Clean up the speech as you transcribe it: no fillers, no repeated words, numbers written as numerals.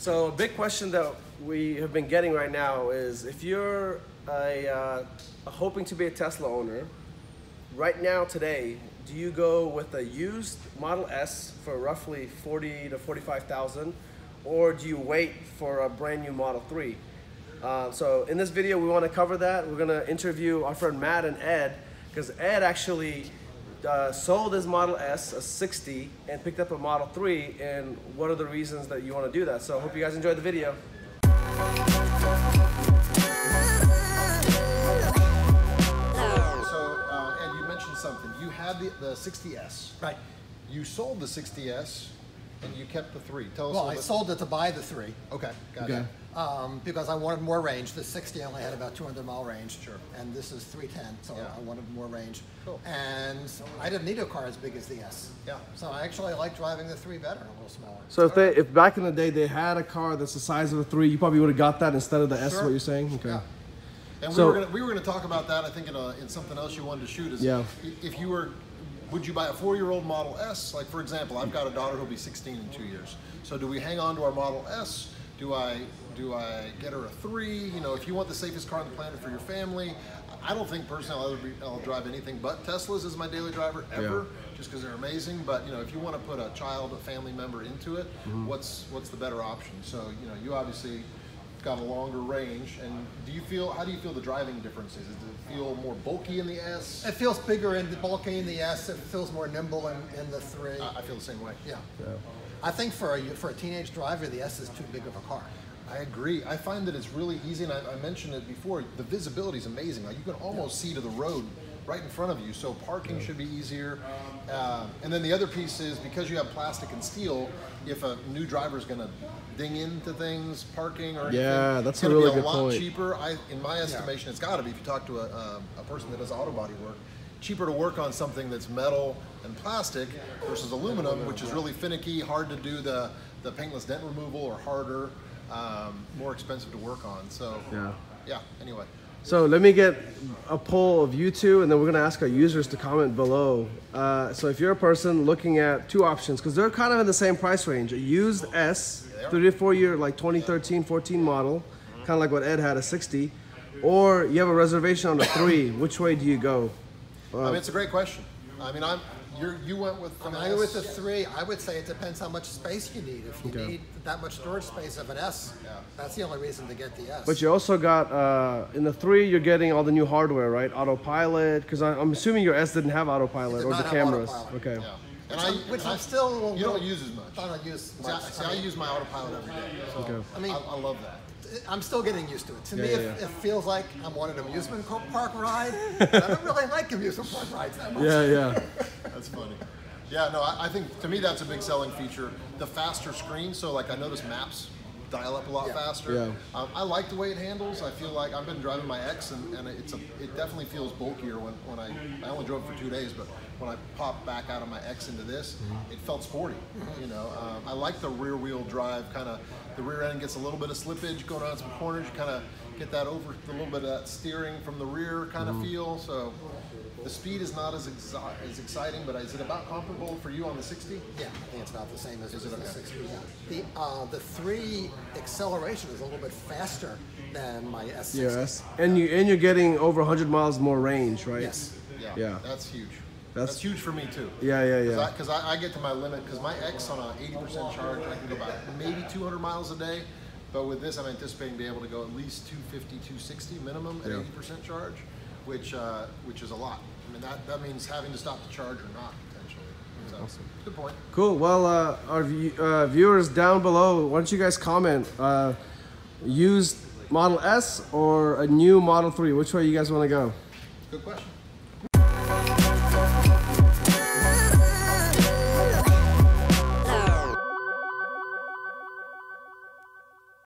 So a big question that we have been getting right now is if you're hoping to be a Tesla owner, right now today, do you go with a used Model S for roughly 40 to 45,000, or do you wait for a brand new Model 3? So in this video, we want to cover that. We're going to interview our friend Matt and Ed, because Ed actually sold his Model S, a 60, and picked up a Model 3, and what are the reasons that you want to do that? So I hope you guys enjoyed the video. Something. You had the 60S. Right. You sold the 60S and you kept the 3. Tell us. Well, I sold it to buy the 3. Okay, got it. Because I wanted more range. The 60 only had about 200-mile range. Sure. And this is 310, so yeah. I wanted more range. Cool. And I didn't need a car as big as the S. Yeah. So I actually like driving the 3 better, a little smaller. So if back in the day they had a car that's the size of a 3, you probably would have got that instead of the S, what you're saying? Okay. Yeah. And so, we were gonna talk about that. I think in something else you wanted to shoot is if you were, would you buy a 4-year-old Model S? Like for example, I've got a daughter who'll be 16 in 2 years. So do we hang on to our Model S? Do I get her a 3? You know, if you want the safest car on the planet for your family, I don't think personally I'll drive anything but Teslas as my daily driver ever, just because they're amazing. But you know, if you want to put a child, a family member into it, what's the better option? So you know, you obviously got a longer range, and how do you feel the driving differences? Does it feel more bulky in the S? It feels bigger and bulky in the S. It feels more nimble in the 3. I feel the same way. Yeah. I think for a teenage driver, the S is too big of a car. I agree. I find that it's really easy, and I mentioned it before, the visibility is amazing. Like you can almost see to the road right in front of you, so parking should be easier. And then the other piece is, because you have plastic and steel, if a new driver is going to ding into things, parking or anything, that's it's a going really to be good a lot point. cheaper. In my estimation, it's got to be, if you talk to a person that does auto body work, cheaper to work on something that's metal and plastic versus aluminum, which is really finicky, hard to do the paintless dent removal, or harder, more expensive to work on. So yeah, anyway. So let me get a poll of you two, and then we're gonna ask our users to comment below. So if you're a person looking at 2 options, because they're kind of in the same price range, a used S, 3 to 4 year, like 2013, 14 model, kind of like what Ed had, a 60, or you have a reservation on a 3, which way do you go? I mean, it's a great question. I mean, you went with I went with the 3. I would say it depends how much space you need. If you need that much storage space of an S, that's the only reason to get the S. But you also got, in the 3, you're getting all the new hardware, right? Autopilot, because I'm assuming your S didn't have autopilot, or the cameras. Autopilot. Okay. Yeah. Which I'm still... You don't use as much. I don't use much. See, I use my autopilot every day. So I mean, I love that. I'm still getting used to it. To me, it feels like I'm on an amusement park ride. I don't really like amusement park rides that much. Yeah. That's funny. Yeah, no, I think to me that's a big selling feature. The faster screen, so like I notice maps dial up a lot faster. Yeah. I like the way it handles. I feel like I've been driving my X, and it definitely feels bulkier when I only drove for 2 days, but when I popped back out of my X into this, it felt sporty. You know, I like the rear wheel drive, kind of the rear end gets a little bit of slippage going around some corners. You kind of get that a little bit of that steering from the rear kind of feel. So the speed is not as exciting, but is it about comparable for you on the 60? Yeah, I think it's about the same as the 60. Yeah. The 3 acceleration is a little bit faster than my S60. Yes, and you're getting over 100 miles more range, right? Yes. Yeah. That's huge. That's huge for me too. Yeah. Because I get to my limit, because my X on an 80% charge, I can go about maybe 200 miles a day. But with this, I'm anticipating being able to go at least 250, 260 minimum at 80% charge, which is a lot. I mean, that means having to stop the charge or not, potentially. So, awesome. Good point. Cool. Well, our viewers down below, why don't you guys comment? Used Model S or a new Model 3? Which way you guys want to go? Good question.